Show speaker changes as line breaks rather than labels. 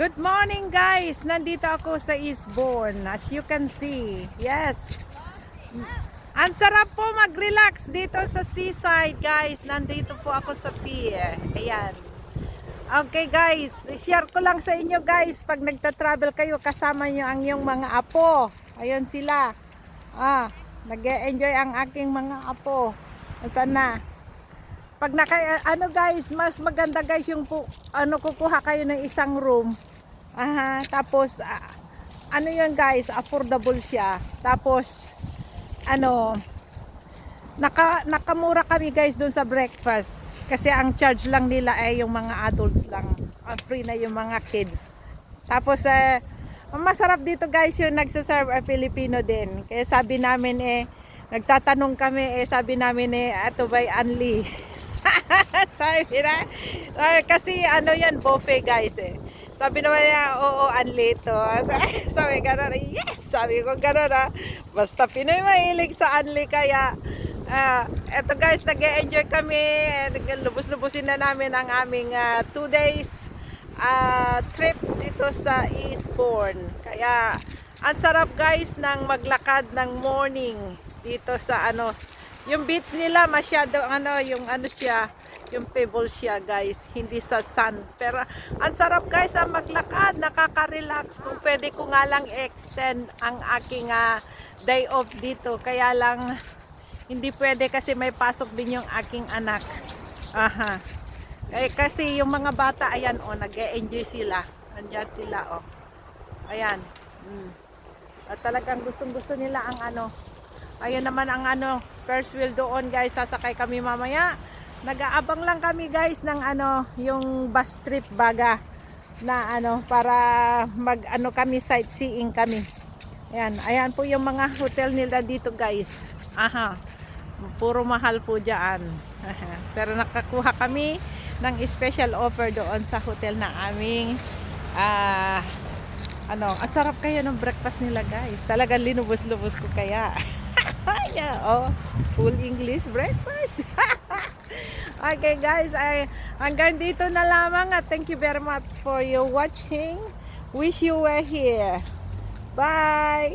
Good morning guys! Nandito ako sa Eastbourne. As you can see. Yes. Ang sarap po mag-relax dito sa seaside guys. Nandito po ako sa pier. Ayan. Okay guys, share ko lang sa inyo guys. Pag nagta-travel kayo, kasama nyo ang yung mga apo. Ayun sila. Nag-e-enjoy ang aking mga apo. Nasaan na? Pag guys, mas maganda guys yung kukuha kayo ng isang room. Tapos yun guys, affordable siya. Tapos nakamura kami guys doon sa breakfast. Kasi ang charge lang nila ay yung mga adults lang. Free na yung mga kids. Tapos masarap dito guys yung nagsaserve ay Filipino din. Kaya sabi namin nagtatanong kami sabi namin ato by Anli. Sabi na, kasi yan buffet guys Sabi naman niya, oo, Anli to. Sabi gano'n, yes! Sabi ko gano'n Basta Pinoy mahilig sa Anli kaya eto guys, nag-e-enjoy kami. Lubos-lubusin na namin ang aming 2 days trip dito sa Eastbourne. Kaya ang sarap guys ng maglakad ng morning dito sa yung beach nila masyado yung pebble siya guys, hindi sa sand. Pero ang sarap guys ang maglakad, nakaka-relax. Kung pwede ko nga lang extend ang aking day off dito. Kaya lang hindi pwede kasi may pasok din yung aking anak. Kasi yung mga bata ayan nag-e-enjoy sila. Andiyan sila Ayan. At talagang gustong-gusto nila ang ayun naman ang first wheel doon guys, sasakay kami mamaya. Nag-aabang lang kami guys ng yung bus trip baga na para kami sightseeing kami. Ayan po yung mga hotel nila dito guys. Puro mahal po diyan. Pero nakakuha kami ng special offer doon sa hotel na aming ang sarap kaya ng breakfast nila guys. Talagang linubos-lubos ko kaya. Full English breakfast. Okay guys, hanggang dito na lamang at thank you very much for your watching. Wish you were here. Bye!